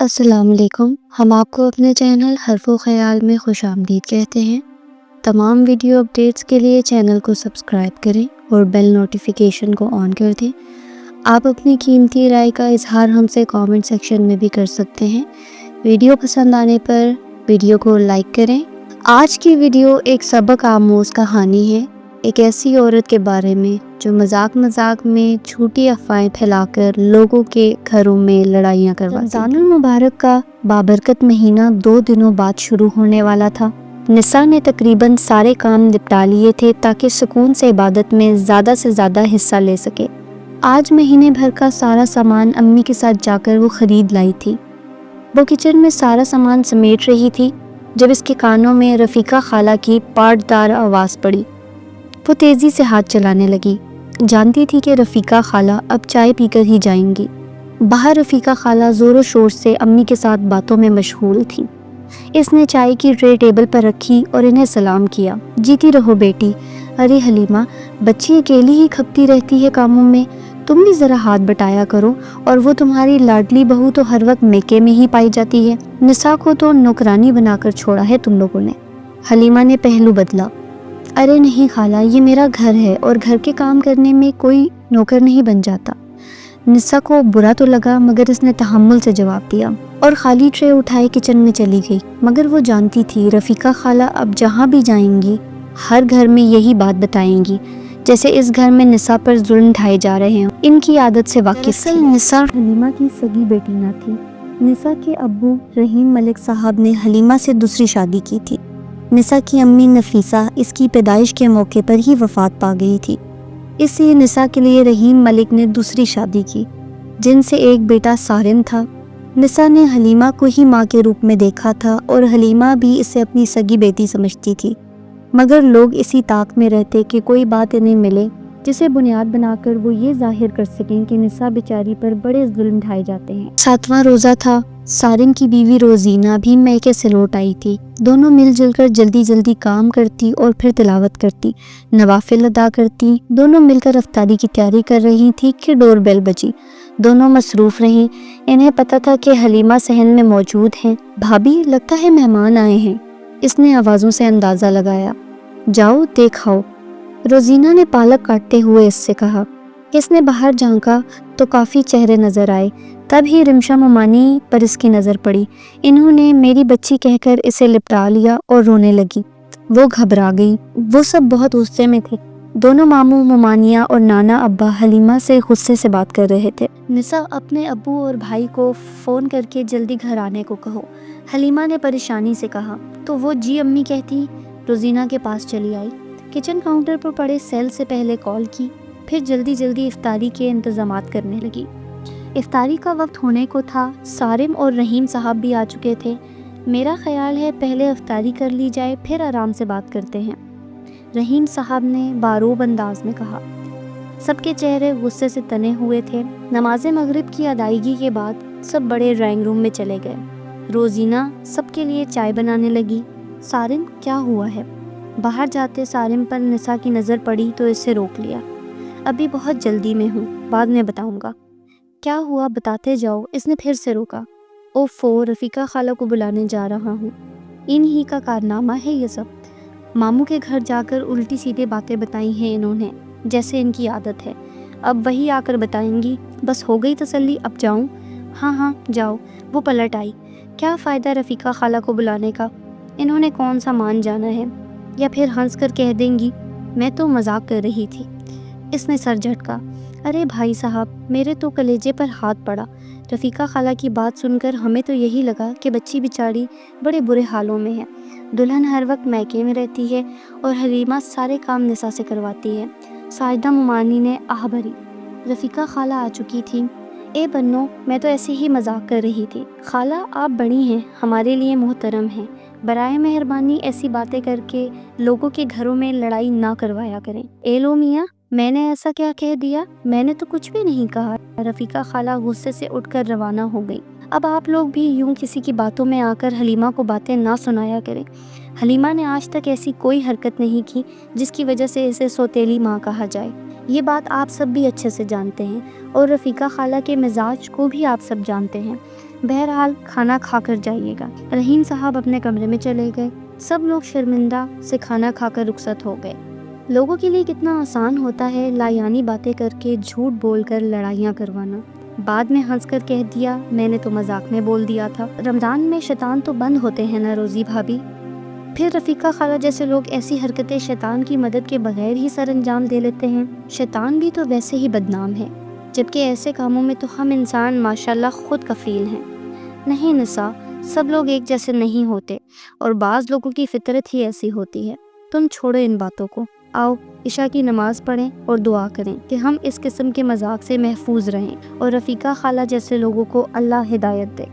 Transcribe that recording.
السلام علیکم۔ ہم آپ کو اپنے چینل حرف و خیال میں خوش آمدید کہتے ہیں۔ تمام ویڈیو اپڈیٹس کے لیے چینل کو سبسکرائب کریں اور بیل نوٹیفیکیشن کو آن کر دیں۔ آپ اپنی قیمتی رائے کا اظہار ہم سے کامنٹ سیکشن میں بھی کر سکتے ہیں۔ ویڈیو پسند آنے پر ویڈیو کو لائک کریں۔ آج کی ویڈیو ایک سبق آموز کہانی ہے، ایک ایسی عورت کے بارے میں جو مذاق میں جھوٹی افواہیں پھیلا کر لوگوں کے گھروں میں لڑائیاں کرواتی۔ رمضان المبارک کا بابرکت مہینہ 2 دنوں بعد شروع ہونے والا تھا۔ نساء نے تقریباً سارے کام نپٹا لیے تھے تاکہ سکون سے عبادت میں زیادہ سے زیادہ حصہ لے سکے۔ آج مہینے بھر کا سارا سامان امی کے ساتھ جا کر وہ خرید لائی تھی۔ وہ کچن میں سارا سامان سمیٹ رہی تھی جب اس کے کانوں میں رفیقہ خالہ کی پاٹدار آواز پڑی۔ وہ تیزی سے ہاتھ چلانے لگی، جانتی تھی کہ رفیقہ خالہ اب چائے پی کر ہی جائیں گی۔ باہر رفیقہ خالہ زور و شور سے امی کے ساتھ باتوں میں مشغول تھی۔ اس نے چائے کی ٹرے ٹیبل پر رکھی اور انہیں سلام کیا۔ جیتی رہو بیٹی۔ ارے حلیمہ، بچی اکیلی ہی کھپتی رہتی ہے کاموں میں، تم بھی ذرا ہاتھ بٹایا کرو، اور وہ تمہاری لاڈلی بہو تو ہر وقت میکے میں ہی پائی جاتی ہے۔ نساء کو تو نوکرانی بنا کر چھوڑا ہے تم لوگوں نے۔ حلیمہ نے پہلو بدلا۔ ارے نہیں خالہ، یہ میرا گھر ہے اور گھر کے کام کرنے میں کوئی نوکر نہیں بن جاتا۔ نساء کو برا تو لگا مگر اس نے تحمل سے جواب دیا اور خالی ٹرے اٹھائے کچن میں چلی گئی۔ مگر وہ جانتی تھی رفیقہ خالہ اب جہاں بھی جائیں گی ہر گھر میں یہی بات بتائیں گی، جیسے اس گھر میں نساء پر ظلم ڈھائے جا رہے ہیں۔ ان کی عادت سے واقف تھی۔ نساء حلیمہ کی سگی بیٹی نہ تھی۔ نساء کے ابو رحیم ملک صاحب نے حلیمہ سے دوسری شادی کی تھی۔ نساء کی امی نفیسہ اس کی پیدائش کے موقع پر ہی وفات پا گئی تھی، اس لیے نساء کے لیے رحیم ملک نے دوسری شادی کی، جن سے ایک بیٹا سارم تھا۔ نساء نے حلیمہ کو ہی ماں کے روپ میں دیکھا تھا اور حلیمہ بھی اسے اپنی سگی بیٹی سمجھتی تھی، مگر لوگ اسی طاق میں رہتے کہ کوئی بات انہیں ملے جسے بنیاد بنا کر وہ یہ ظاہر کر سکیں کہ نساء بیچاری پر بڑے ظلم ڈھائے جاتے ہیں۔ 7واں روزہ تھا۔ سارم کی بیوی روزینہ بھی میکے سے لوٹ آئی تھی۔ دونوں مل جل کر جلدی جلدی کام کرتی اور پھر تلاوت کرتی، نوافل ادا کرتی۔ دونوں مل کر افطاری کی تیاری کر رہی تھی کہ ڈور بیل بجی۔ دونوں مصروف رہیں۔ انہیں پتہ تھا کہ حلیمہ صحن میں موجود ہیں۔ بھابی، لگتا ہے مہمان آئے ہیں، اس نے آوازوں سے اندازہ لگایا۔ جاؤ دیکھ آؤ، روزینہ نے پالک کاٹتے ہوئے اس سے کہا۔ اس نے باہر جھانکا تو کافی چہرے نظر آئے، تب ہی رمشا ممانی پر اس کی نظر پڑی۔ انہوں نے میری بچی کہہ کر اسے لپٹا لیا اور رونے لگی۔ وہ گھبرا گئی۔ وہ سب بہت غصے میں تھے۔ دونوں ماموں ممانیہ اور نانا ابا حلیمہ سے غصے سے بات کر رہے تھے۔ نساء، اپنے ابو اور بھائی کو فون کر کے جلدی گھر آنے کو کہو، حلیمہ نے پریشانی سے کہا۔ تو وہ جی امی کہتی روزینہ کے پاس چلی آئی، کچن کاؤنٹر پر پڑے سیل سے پہلے کال کی، پھر جلدی جلدی افطاری کے انتظامات کرنے لگی۔ افطاری کا وقت ہونے کو تھا۔ سارم اور رحیم صاحب بھی آ چکے تھے۔ میرا خیال ہے پہلے افطاری کر لی جائے، پھر آرام سے بات کرتے ہیں، رحیم صاحب نے باروب انداز میں کہا۔ سب کے چہرے غصے سے تنے ہوئے تھے۔ نماز مغرب کی ادائیگی کے بعد سب بڑے ڈرائنگ روم میں چلے گئے۔ روزینہ سب کے لیے چائے بنانے لگی۔ سارم، کیا ہوا ہے؟ باہر جاتے سارم پر نساء کی نظر پڑی تو اس سے روک لیا۔ ابھی بہت جلدی میں ہوں، بعد میں بتاؤں گا۔ کیا ہوا بتاتے جاؤ، اس نے پھر سے روکا۔ اوفو، رفیقہ خالہ کو بلانے جا رہا ہوں۔ ان ہی کا کارنامہ ہے یہ سب۔ ماموں کے گھر جا کر الٹی سیدھے باتیں بتائی ہیں انہوں نے، جیسے ان کی عادت ہے۔ اب وہی آ کر بتائیں گی۔ بس ہو گئی تسلی، اب جاؤں؟ ہاں ہاں جاؤ۔ وہ پلٹ آئی۔ کیا فائدہ رفیقہ خالہ کو بلانے کا، انہوں نے کون سا مان جانا ہے، یا پھر ہنس کر کہہ دیں گی میں تو مذاق کر رہی تھی۔ اس نے سر جھٹکا۔ ارے بھائی صاحب، میرے تو کلیجے پر ہاتھ پڑا۔ رفیقہ خالہ کی بات سن کر ہمیں تو یہی لگا کہ بچی بیچاری بڑے برے حالوں میں ہے۔ دلہن ہر وقت میکے میں رہتی ہے اور حلیمہ سارے کام نساء سے کرواتی ہے۔ ساجدہ ممانی نے آہ بھری۔ رفیقہ خالہ آ چکی تھی۔ اے بنو، میں تو ایسے ہی مذاق کر رہی تھی۔ خالہ آپ بڑی ہیں، ہمارے لیے محترم ہیں، برائے مہربانی ایسی باتیں کر کے لوگوں کے گھروں میں لڑائی نہ کروایا کریں۔ اے لو میاں، میں نے ایسا کیا کہہ دیا؟ میں نے تو کچھ بھی نہیں کہا۔ رفیقہ خالہ غصے سے اٹھ کر روانہ ہو گئی۔ اب آپ لوگ بھی یوں کسی کی باتوں میں آ کر حلیمہ کو باتیں نہ سنایا کریں۔ حلیمہ نے آج تک ایسی کوئی حرکت نہیں کی جس کی وجہ سے اسے سوتیلی ماں کہا جائے۔ یہ بات آپ سب بھی اچھے سے جانتے ہیں اور رفیقہ خالہ کے مزاج کو بھی آپ سب جانتے ہیں۔ بہرحال کھانا کھا کر جائیے گا۔ رحیم صاحب اپنے کمرے میں چلے گئے۔ سب لوگ شرمندہ سے کھانا کھا کر رخصت ہو گئے۔ لوگوں کے لیے کتنا آسان ہوتا ہے لایانی باتیں کر کے، جھوٹ بول کر لڑائیاں کروانا۔ بعد میں ہنس کر کہہ دیا میں نے تو مذاق میں بول دیا تھا۔ رمضان میں شیطان تو بند ہوتے ہیں نا روزی بھابی۔ پھر رفیقہ خالہ جیسے لوگ ایسی حرکتیں شیطان کی مدد کے بغیر ہی سر انجام دے لیتے ہیں۔ شیطان بھی تو ویسے ہی بدنام ہے، جبکہ ایسے کاموں میں تو ہم انسان ماشاءاللہ خود کفیل ہیں۔ نہیں نساء، سب لوگ ایک جیسے نہیں ہوتے، اور بعض لوگوں کی فطرت ہی ایسی ہوتی ہے۔ تم چھوڑو ان باتوں کو، آؤ عشاء کی نماز پڑھیں اور دعا کریں کہ ہم اس قسم کے مذاق سے محفوظ رہیں اور رفیقہ خالہ جیسے لوگوں کو اللہ ہدایت دے۔